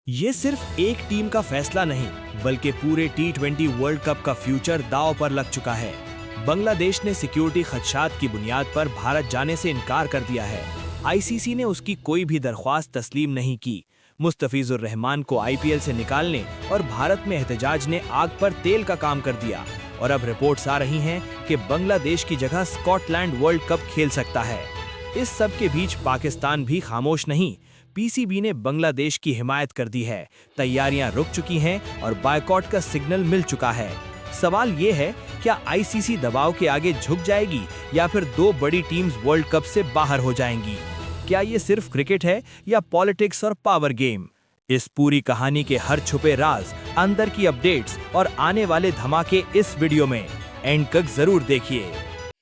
ये सिर्फ एक टीम का फैसला नहीं, बल्कि पूरे टी20 वर्ल्ड कप का फ्यूचर दांव पर लग चुका है। बांग्लादेश ने सिक्योरिटी खदशात की बुनियाद पर भारत जाने से इनकार कर दिया है। आईसीसी ने उसकी कोई भी दरख्वास्त तस्लीम नहीं की। मुस्तफिजुर रहमान को आईपीएल से निकालने और भारत में एहतजाज ने आग पर तेल का काम कर दिया। और अब रिपोर्ट्स आ रही हैं कि बांग्लादेश की जगह स्कॉटलैंड वर्ल्ड कप खेल सकता है। इस सब के बीच पाकिस्तान भी खामोश नहीं। पीसीबी ने बांग्लादेश की हिमायत कर दी है, तैयारियां रुक चुकी हैं और बायकॉट का सिग्नल मिल चुका है। सवाल ये है, क्या आईसीसी दबाव के आगे झुक जाएगी या फिर दो बड़ी टीम्स वर्ल्ड कप से बाहर हो जाएंगी? क्या ये सिर्फ क्रिकेट है या पॉलिटिक्स और पावर गेम? इस पूरी कहानी के हर छुपे राज, अंदर की अपडेट्स और आने वाले धमाके इस वीडियो में एंड तक जरूर देखिए।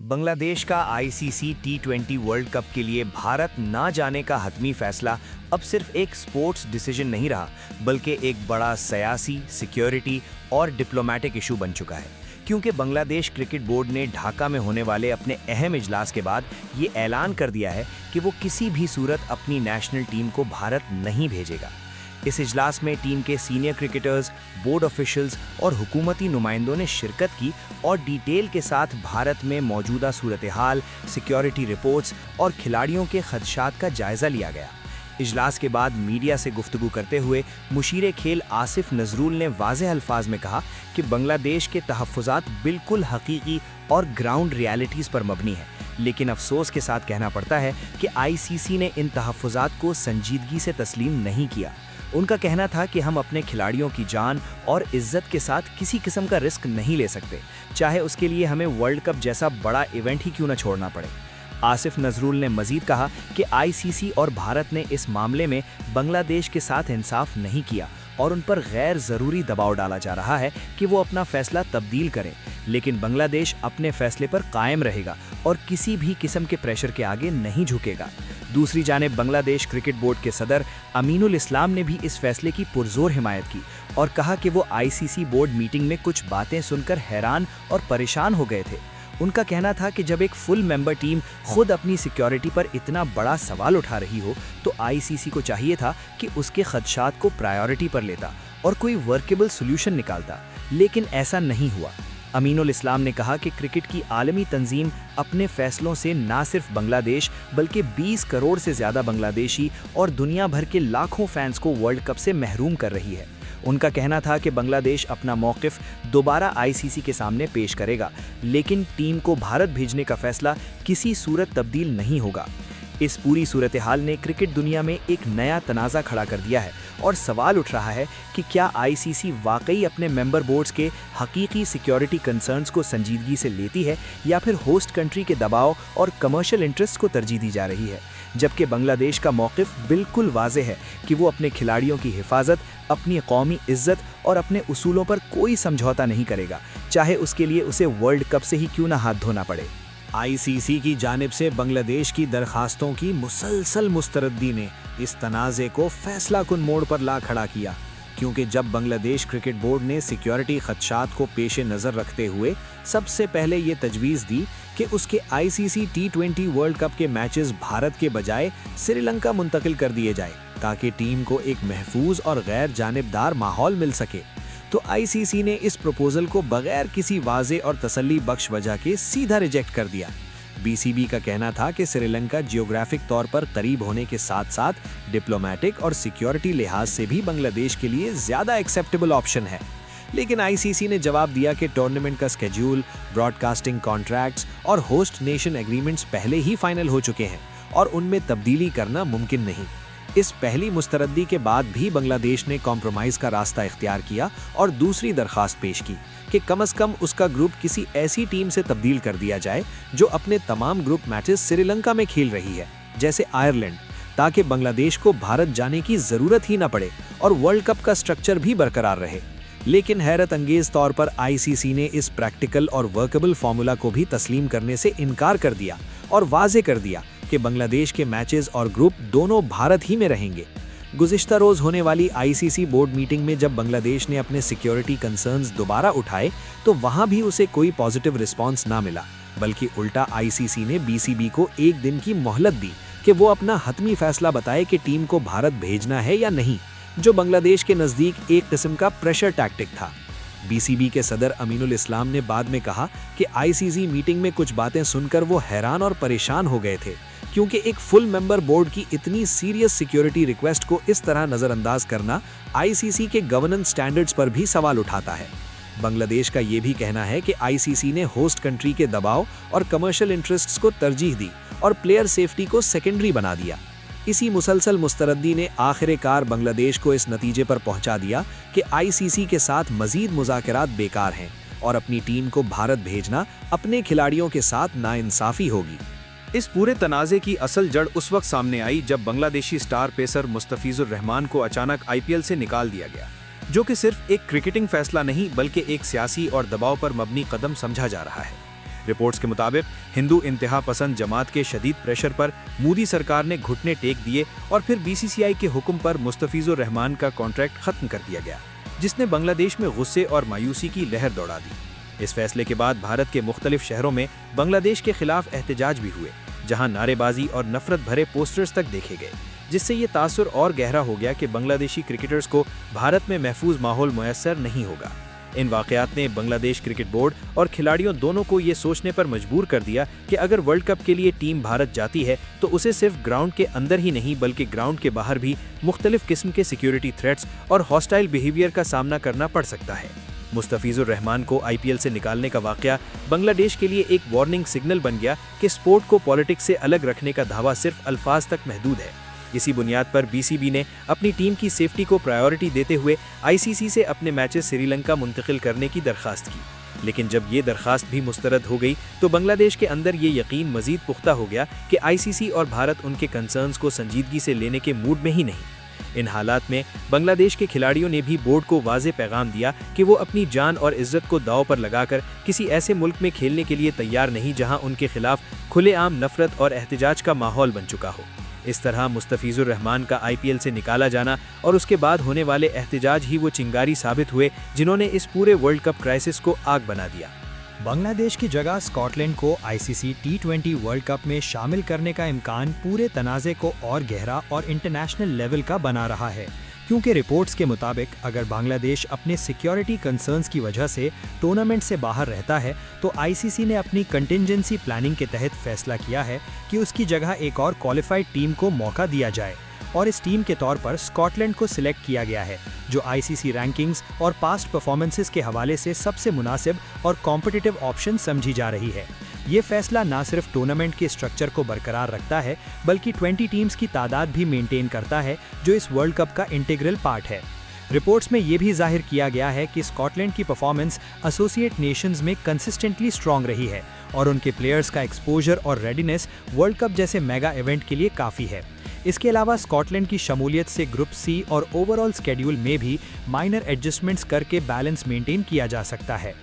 बांग्लादेश का आईसीसी टी20 वर्ल्ड कप के लिए भारत ना जाने का हतमी फैसला अब सिर्फ एक स्पोर्ट्स डिसीजन नहीं रहा, बल्कि एक बड़ा सियासी, सिक्योरिटी और डिप्लोमेटिक इशू बन चुका है। क्योंकि बांग्लादेश क्रिकेट बोर्ड ने ढाका में होने वाले अपने अहम इजलास के बाद ये ऐलान कर दिया है कि वो किसी भी सूरत अपनी नेशनल टीम को भारत नहीं भेजेगा। इस इजलास में टीम के सीनियर क्रिकेटर्स, बोर्ड ऑफिशियल्स और हुकूमती नुमाइंदों ने शिरकत की और डिटेल के साथ भारत में मौजूदा सूरत हाल, सिक्योरिटी रिपोर्ट्स और खिलाड़ियों के खदशात का जायजा लिया गया। इजलास के बाद मीडिया से गुफ्तगू करते हुए मुशीर खेल आसिफ नजरुल ने वाज़ेह अल्फाज में कहा कि बांग्लादेश के तहफ़्फ़ुज़ात बिल्कुल हकीकी और ग्राउंड रियलिटीज़ पर मबनी है, लेकिन अफसोस के साथ कहना पड़ता है कि आईसीसी ने इन तहफ़्फ़ुज़ात को संजीदगी से तस्लीम नहीं किया। उनका कहना था कि हम अपने खिलाड़ियों की जान और इज्जत के साथ किसी किस्म का रिस्क नहीं ले सकते, चाहे उसके लिए हमें वर्ल्ड कप जैसा बड़ा इवेंट ही क्यों न छोड़ना पड़े। आसिफ नजरुल ने मजीद कहा कि आईसीसी और भारत ने इस मामले में बांग्लादेश के साथ इंसाफ नहीं किया और उन पर गैर ज़रूरी दबाव डाला जा रहा है कि वो अपना फैसला तब्दील करें, लेकिन बांग्लादेश अपने फैसले पर कायम रहेगा और किसी भी किस्म के प्रेशर के आगे नहीं झुकेगा। दूसरी जानिब बांग्लादेश क्रिकेट बोर्ड के सदर अमीनुल इस्लाम ने भी इस फैसले की पुरजोर हिमायत की और कहा कि वो आईसीसी बोर्ड मीटिंग में कुछ बातें सुनकर हैरान और परेशान हो गए थे। उनका कहना था कि जब एक फुल मेंबर टीम खुद अपनी सिक्योरिटी पर इतना बड़ा सवाल उठा रही हो, तो आईसीसी को चाहिए था कि उसके खदशात को प्रायोरिटी पर लेता और कोई वर्केबल सोल्यूशन निकालता, लेकिन ऐसा नहीं हुआ। अमीनुल इस्लाम ने कहा कि क्रिकेट की आलमी तंजीम अपने फैसलों से ना सिर्फ बांग्लादेश बल्कि 20 करोड़ से ज़्यादा बांग्लादेशी और दुनिया भर के लाखों फैंस को वर्ल्ड कप से महरूम कर रही है। उनका कहना था कि बांग्लादेश अपना मौक़िफ़ दोबारा आईसीसी के सामने पेश करेगा, लेकिन टीम को भारत भेजने का फैसला किसी सूरत तब्दील नहीं होगा। इस पूरी सूरत हाल ने क्रिकेट दुनिया में एक नया तनाज़ा खड़ा कर दिया है और सवाल उठ रहा है कि क्या आईसीसी वाकई अपने मेंबर बोर्ड्स के हकीकी सिक्योरिटी कंसर्न्स को संजीदगी से लेती है या फिर होस्ट कंट्री के दबाव और कमर्शियल इंटरेस्ट को तरजीह दी जा रही है, जबकि बांग्लादेश का मौक़िफ़ बिल्कुल वाज़ेह है कि वो अपने खिलाड़ियों की हिफाजत, अपनी कौमी इज्जत और अपने उसूलों पर कोई समझौता नहीं करेगा, चाहे उसके लिए उसे वर्ल्ड कप से ही क्यों ना हाथ धोना पड़े। आईसीसी की जानिब से बांग्लादेश की दरखास्तों की मुसलसल मुस्तरद्दी ने इस तनाज़े को फैसला कुन मोड़ पर ला खड़ा किया, क्योंकि जब बांग्लादेश क्रिकेट बोर्ड ने सिक्योरिटी खदशात को पेश नज़र रखते हुए सबसे पहले ये तजवीज़ दी कि उसके आईसीसी टी20 वर्ल्ड कप के मैचेस भारत के बजाय श्रीलंका मुंतकिल कर दिए जाए ताकि टीम को एक महफूज और गैर जानिबदार माहौल मिल सके, तो आईसीसी ने इस प्रपोजल को बगैर किसी वाज़े और तसल्ली बख्श वजह के सीधा रिजेक्ट कर दिया। बीसीबी का कहना था कि श्रीलंका जियोग्राफिक तौर पर करीब होने के साथ साथ डिप्लोमेटिक और सिक्योरिटी लिहाज से भी बांग्लादेश के लिए ज़्यादा एक्सेप्टेबल ऑप्शन है, लेकिन आईसीसी ने जवाब दिया कि टूर्नामेंट का स्केड्यूल, ब्रॉडकास्टिंग कॉन्ट्रैक्ट्स और होस्ट नेशन एग्रीमेंट्स पहले ही फाइनल हो चुके हैं और उनमें तब्दीली करना मुमकिन नहीं। इस पहली मुस्तरद्दी के बाद भी बांग्लादेश ने कॉम्प्रोमाइज़ का रास्ता इख्तियार किया और दूसरी दरखास्त पेश की कि कम से कम उसका ग्रुप किसी ऐसी टीम से तब्दील कर दिया जाए जो अपने तमाम ग्रुप मैचेस श्रीलंका में खेल रही है, जैसे आयरलैंड, ताकि बांग्लादेश को भारत जाने की ज़रूरत ही न पड़े और वर्ल्ड कप का स्ट्रक्चर भी बरकरार रहे। लेकिन हैरत अंगेज तौर पर आईसीसी ने इस प्रैक्टिकल और वर्केबल फार्मूला को भी तस्लीम करने से इनकार कर दिया और वाज़े कर दिया कि बांग्लादेश के मैचेस और ग्रुप दोनों भारत ही में रहेंगे। गुज़िश्ता रोज़ होने वाली आईसीसी बोर्ड मीटिंग में जब बांग्लादेश ने अपने सिक्योरिटी कंसर्न्स दोबारा उठाए, तो वहां भी उसे कोई पॉजिटिव रिस्पांस ना मिला, बल्कि उल्टा आईसीसी ने बीसीबी को एक दिन की मोहलत दी कि वो अपना हतमी फैसला बताए कि टीम को भारत भेजना है या नहीं। जो बांग्लादेश के नज़दीक एक किस्म का प्रेशर टैक्टिक था। बीसीबी के सदर अमीनुल इस्लाम ने बाद में कहा कि आईसीसी मीटिंग में कुछ बातें सुनकर वो हैरान और परेशान हो गए थे, क्योंकि एक फुल मेंबर बोर्ड की इतनी सीरियस सिक्योरिटी रिक्वेस्ट को इस तरह नज़रअंदाज करना आईसीसी के गवर्नेंस स्टैंडर्ड्स पर भी सवाल उठाता है। बांग्लादेश का ये भी कहना है कि आईसीसी ने होस्ट कंट्री के दबाव और कमर्शियल इंटरेस्ट्स को तरजीह दी और प्लेयर सेफ्टी को सेकेंडरी बना दिया। इसी मुसलसल मुस्तरद्दी ने आखिरकार बांग्लादेश को इस नतीजे पर पहुंचा दिया कि आईसीसी के साथ मजीद मुज़ाकरात बेकार हैं और अपनी टीम को भारत भेजना अपने खिलाड़ियों के साथ नाइंसाफी होगी। इस पूरे तनाज़े की असल जड़ उस वक्त सामने आई जब बांग्लादेशी स्टार पेसर मुस्तफिजुर रहमान को अचानक आईपीएल से निकाल दिया गया, जो कि सिर्फ एक क्रिकेटिंग फैसला नहीं बल्कि एक सियासी और दबाव पर मबनी कदम समझा जा रहा है। रिपोर्ट्स के मुताबिक हिंदू इंतहा पसंद जमात के शदीद प्रेशर पर मोदी सरकार ने घुटने टेक दिए और फिर बीसीसीआई के हुक्म पर मुस्तफिजुर रहमान का कॉन्ट्रैक्ट खत्म कर दिया गया, जिसने बांग्लादेश में गुस्से और मायूसी की लहर दौड़ा दी। इस फैसले के बाद भारत के मुख्तलिफ शहरों में बांग्लादेश के खिलाफ एहतजाज भी हुए, जहां नारेबाजी और नफरत भरे पोस्टर्स तक देखे गए, जिससे ये तासुर और गहरा हो गया कि बांग्लादेशी क्रिकेटर्स को भारत में महफूज माहौल मुयस्सर नहीं होगा। इन वाक़यात ने बांग्लादेश क्रिकेट बोर्ड और खिलाड़ियों दोनों को ये सोचने पर मजबूर कर दिया कि अगर वर्ल्ड कप के लिए टीम भारत जाती है तो उसे सिर्फ ग्राउंड के अंदर ही नहीं बल्कि ग्राउंड के बाहर भी मुख्तलिफ किस्म के सिक्योरिटी थ्रेट्स और हॉस्टाइल बिहेवियर का सामना करना पड़ सकता है। मुस्तफिजुर रहमान को आईपीएल से निकालने का वाक़या बांग्लादेश के लिए एक वार्निंग सिग्नल बन गया कि स्पोर्ट को पॉलिटिक्स से अलग रखने का दावा सिर्फ अल्फाज तक महदूद है। इसी बुनियाद पर बीसीबी ने अपनी टीम की सेफ्टी को प्रायोरिटी देते हुए आईसीसी से अपने मैचेस श्रीलंका मुंतकिल करने की दरख्वास्त की, लेकिन जब ये दरख्वास्त भी मुस्तरद हो गई तो बांग्लादेश के अंदर ये यकीन मजीद पुख्ता हो गया कि आईसीसी और भारत उनके कंसर्न्स को संजीदगी से लेने के मूड में ही नहीं। इन हालात में बांग्लादेश के खिलाड़ियों ने भी बोर्ड को वाज़े पैगाम दिया कि वो अपनी जान और इज्जत को दांव पर लगाकर किसी ऐसे मुल्क में खेलने के लिए तैयार नहीं जहां उनके खिलाफ खुलेआम नफरत और एहतजाज का माहौल बन चुका हो। इस तरह मुस्तफिजुर रहमान का आईपीएल से निकाला जाना और उसके बाद होने वाले एहतजाज ही वो चिंगारी साबित हुए जिन्होंने इस पूरे वर्ल्ड कप क्राइसिस को आग बना दिया। बांग्लादेश की जगह स्कॉटलैंड को आईसीसी टी20 वर्ल्ड कप में शामिल करने का इम्कान पूरे तनाज़े को और गहरा और इंटरनेशनल लेवल का बना रहा है, क्योंकि रिपोर्ट्स के मुताबिक अगर बांग्लादेश अपने सिक्योरिटी कंसर्न्स की वजह से टूर्नामेंट से बाहर रहता है तो आईसीसी ने अपनी कंटिंजेंसी प्लानिंग के तहत फैसला किया है कि उसकी जगह एक और क्वालिफाइड टीम को मौका दिया जाए, और इस टीम के तौर पर स्कॉटलैंड को सिलेक्ट किया गया है, जो आईसीसी रैंकिंग्स और पास्ट परफॉर्मेंसेस के हवाले से सबसे मुनासिब और कॉम्पिटिटिव ऑप्शन समझी जा रही है। ये फैसला न सिर्फ टूर्नामेंट के स्ट्रक्चर को बरकरार रखता है बल्कि 20 टीम्स की तादाद भी मेंटेन करता है, जो इस वर्ल्ड कप का इंटीग्रल पार्ट है। रिपोर्ट्स में ये भी जाहिर किया गया है कि स्कॉटलैंड की परफॉर्मेंस एसोसिएट नेशंस में कंसिस्टेंटली स्ट्रॉन्ग रही है और उनके प्लेयर्स का एक्सपोजर और रेडीनेस वर्ल्ड कप जैसे मेगा इवेंट के लिए काफ़ी है। इसके अलावा स्कॉटलैंड की शमूलियत से ग्रुप सी और ओवरऑल स्केड्यूल में भी माइनर एडजस्टमेंट्स करके बैलेंस मेंटेन किया जा सकता है।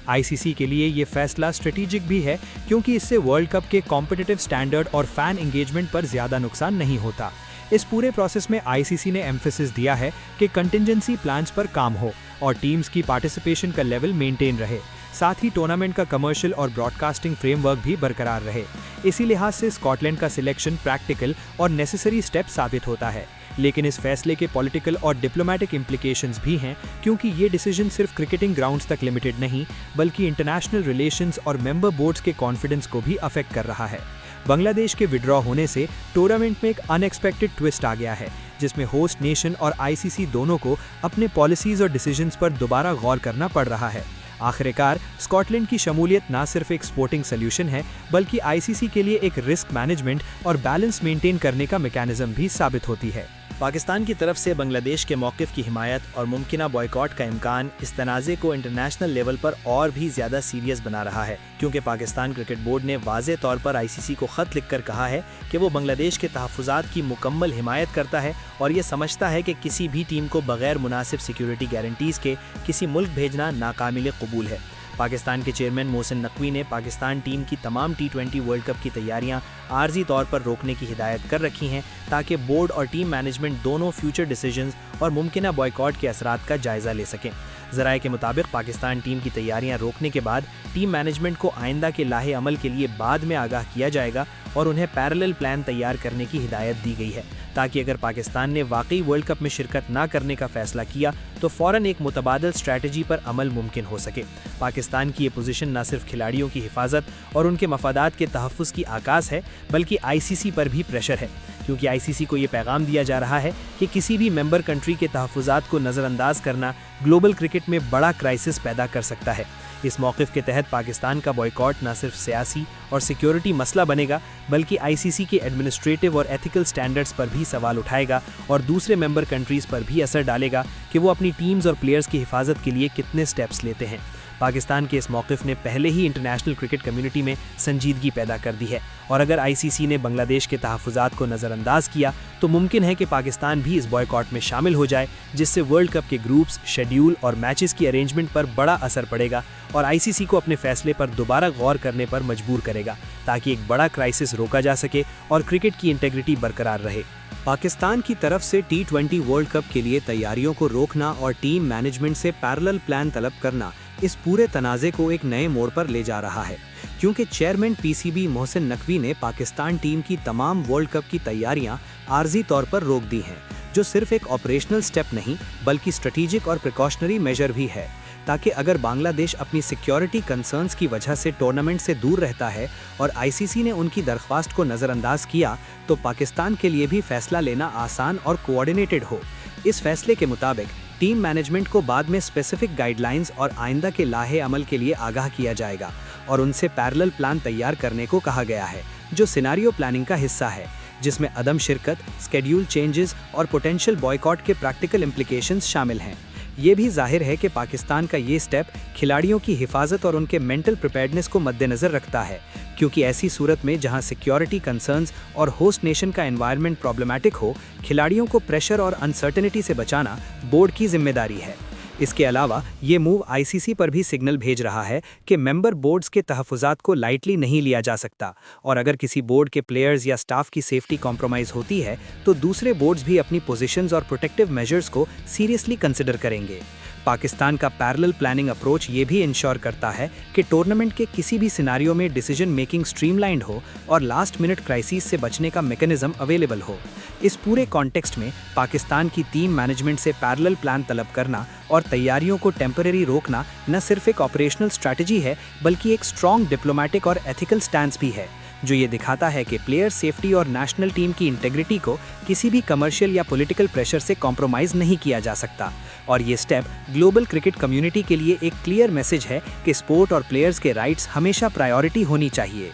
आईसीसी के लिए ये फैसला स्ट्रेटेजिक भी है, क्योंकि इससे वर्ल्ड कप के कॉम्पिटिटिव स्टैंडर्ड और फैन एंगेजमेंट पर ज़्यादा नुकसान नहीं होता। इस पूरे प्रोसेस में आईसीसी ने एम्फेसिस दिया है कि कंटिंजेंसी प्लान्स पर काम हो और टीम्स की पार्टिसिपेशन का लेवल मेंटेन रहे, साथ ही टूर्नामेंट का कमर्शियल और ब्रॉडकास्टिंग फ्रेमवर्क भी बरकरार रहे। इसी लिहाज से स्कॉटलैंड का सिलेक्शन प्रैक्टिकल और नेसेसरी स्टेप साबित होता है, लेकिन इस फैसले के पॉलिटिकल और डिप्लोमेटिक इम्प्लिकेशंस भी हैं, क्योंकि ये डिसीजन सिर्फ क्रिकेटिंग ग्राउंड्स तक लिमिटेड नहीं बल्कि इंटरनेशनल रिलेशंस और मेंबर बोर्ड्स के कॉन्फिडेंस को भी अफेक्ट कर रहा है। बांग्लादेश के विड्रॉ होने से टूर्नामेंट में एक अनएक्सपेक्टेड ट्विस्ट आ गया है, जिसमें होस्ट नेशन और आईसीसी दोनों को अपने पॉलिसीज और डिसीजंस पर दोबारा गौर करना पड़ रहा है। आखिरकार स्कॉटलैंड की शमूलियत न सिर्फ एक स्पोर्टिंग सोल्यूशन है बल्कि आईसीसी के लिए एक रिस्क मैनेजमेंट और बैलेंस मेंटेन करने का मैकेनिज्म भी साबित होती है। पाकिस्तान की तरफ से बांग्लादेश के मौक़िफ़ की हिमायत और मुमकिना बॉयकॉट का इम्कान इस तनाज़े को इंटरनेशनल लेवल पर और भी ज़्यादा सीरियस बना रहा है, क्योंकि पाकिस्तान क्रिकेट बोर्ड ने वाज़े तौर पर आईसीसी को ख़त लिखकर कहा है कि वो बांग्लादेश के तहफ़्फ़ुज़ात की मुकम्मल हिमायत करता है और ये समझता है कि किसी भी टीम को बग़ैर मुनासिब सिक्योरिटी गारंटीज़ के किसी मुल्क भेजना नाकाबिल कबूल है। पाकिस्तान के चेयरमैन मोहसिन नकवी ने पाकिस्तान टीम की तमाम टी20 वर्ल्ड कप की तैयारियां आर्जी तौर पर रोकने की हिदायत कर रखी हैं, ताकि बोर्ड और टीम मैनेजमेंट दोनों फ्यूचर डिसीजंस और मुमकिना बॉयकॉट के असरात का जायज़ा ले सकें। ज़राए के मुताबिक पाकिस्तान टीम की तैयारियां रोकने के बाद टीम मैनेजमेंट को आइंदा के लाहे अमल के लिए बाद में आगाह किया जाएगा और उन्हें पैरेलल प्लान तैयार करने की हिदायत दी गई है, ताकि अगर पाकिस्तान ने वाकई वर्ल्ड कप में शिरकत ना करने का फैसला किया तो फ़ौरन एक मुतबादल स्ट्रैटेजी पर अमल मुमकिन हो सके। पाकिस्तान की ये पोजीशन न सिर्फ खिलाड़ियों की हिफाजत और उनके मफादात के तहफ़्फ़ुज़ की आकाश है, बल्कि आईसीसी पर भी प्रेशर है, क्योंकि आईसीसी को ये पैगाम दिया जा रहा है कि किसी भी मेंबर कंट्री के तहफ़्फ़ुज़ात को नज़रअंदाज करना ग्लोबल क्रिकेट में बड़ा क्राइसिस पैदा कर सकता है। इस मौक़िफ़ के तहत पाकिस्तान का बॉयकॉट न सिर्फ सियासी और सिक्योरिटी मसला बनेगा, बल्कि आईसीसी के एडमिनिस्ट्रेटिव और एथिकल स्टैंडर्ड्स पर भी सवाल उठाएगा और दूसरे मेंबर कंट्रीज़ पर भी असर डालेगा कि वो अपनी टीम्स और प्लेयर्स की हिफाजत के लिए कितने स्टेप्स लेते हैं। पाकिस्तान के इस मौक़िफ़ ने पहले ही इंटरनेशनल क्रिकेट कम्युनिटी में संजीदगी पैदा कर दी है, और अगर आईसीसी ने बांग्लादेश के तहफ़्फ़ुज़ात को नज़रअंदाज किया तो मुमकिन है कि पाकिस्तान भी इस बॉयकॉट में शामिल हो जाए, जिससे वर्ल्ड कप के ग्रुप्स, शेड्यूल और मैचेस की अरेंजमेंट पर बड़ा असर पड़ेगा और आईसीसी को अपने फैसले पर दोबारा गौर करने पर मजबूर करेगा, ताकि एक बड़ा क्राइसिस रोका जा सके और क्रिकेट की इंटेग्रिटी बरकरार रहे। पाकिस्तान की तरफ से T20 वर्ल्ड कप के लिए तैयारियों को रोकना और टीम मैनेजमेंट से पैरेलल प्लान तलब करना इस पूरे तनाज़े को एक नए मोड़ पर ले जा रहा है, क्योंकि चेयरमैन पीसीबी मोहसिन नकवी ने पाकिस्तान टीम की तमाम वर्ल्ड कप की तैयारियां आर्जी तौर पर रोक दी हैं, जो सिर्फ एक ऑपरेशनल स्टेप नहीं बल्कि स्ट्रेटेजिक और प्रिकॉशनरी मेजर भी है, ताकि अगर बांग्लादेश अपनी सिक्योरिटी कंसर्न्स की वजह से टूर्नामेंट से दूर रहता है और आईसीसी ने उनकी दरख्वास्त को नज़रअंदाज किया तो पाकिस्तान के लिए भी फैसला लेना आसान और कोऑर्डिनेटेड हो। इस फैसले के मुताबिक टीम मैनेजमेंट को बाद में स्पेसिफिक गाइडलाइंस और आइंदा के लाहे अमल के लिए आगाह किया जाएगा और उनसे पैरेलल प्लान तैयार करने को कहा गया है, जो सिनारियो प्लानिंग का हिस्सा है, जिसमें अदम शिरकत, स्केड्यूल चेंजेस और पोटेंशियल बॉयकॉट के प्रैक्टिकल इम्प्लिकेशंस शामिल हैं। ये भी जाहिर है कि पाकिस्तान का ये स्टेप खिलाड़ियों की हिफाजत और उनके मेंटल प्रिपेयर्डनेस को मद्देनज़र रखता है, क्योंकि ऐसी सूरत में जहां सिक्योरिटी कंसर्न्स और होस्ट नेशन का एनवायरनमेंट प्रॉब्लमैटिक हो, खिलाड़ियों को प्रेशर और अनसर्टेनिटी से बचाना बोर्ड की जिम्मेदारी है। इसके अलावा ये मूव आईसीसी पर भी सिग्नल भेज रहा है कि मेंबर बोर्ड्स के तहफ़्फ़ुज़ात को लाइटली नहीं लिया जा सकता, और अगर किसी बोर्ड के प्लेयर्स या स्टाफ की सेफ्टी कॉम्प्रोमाइज़ होती है तो दूसरे बोर्ड्स भी अपनी पोजीशंस और प्रोटेक्टिव मेजर्स को सीरियसली कंसिडर करेंगे। पाकिस्तान का पैरेलल प्लानिंग अप्रोच ये भी इंश्योर करता है कि टूर्नामेंट के किसी भी सिनारियो में डिसीजन मेकिंग स्ट्रीमलाइंड हो और लास्ट मिनट क्राइसिस से बचने का मैकेनिज्म अवेलेबल हो। इस पूरे कॉन्टेक्स्ट में पाकिस्तान की टीम मैनेजमेंट से पैरेलल प्लान तलब करना और तैयारियों को टेम्परेरी रोकना न सिर्फ एक ऑपरेशनल स्ट्रैटेजी है, बल्कि एक स्ट्रॉन्ग डिप्लोमेटिक और एथिकल स्टैंस भी है, जो ये दिखाता है कि प्लेयर सेफ्टी और नेशनल टीम की इंटेग्रिटी को किसी भी कमर्शियल या पॉलिटिकल प्रेशर से कॉम्प्रोमाइज़ नहीं किया जा सकता। और ये स्टेप ग्लोबल क्रिकेट कम्युनिटी के लिए एक क्लियर मैसेज है कि स्पोर्ट और प्लेयर्स के राइट्स हमेशा प्रायोरिटी होनी चाहिए।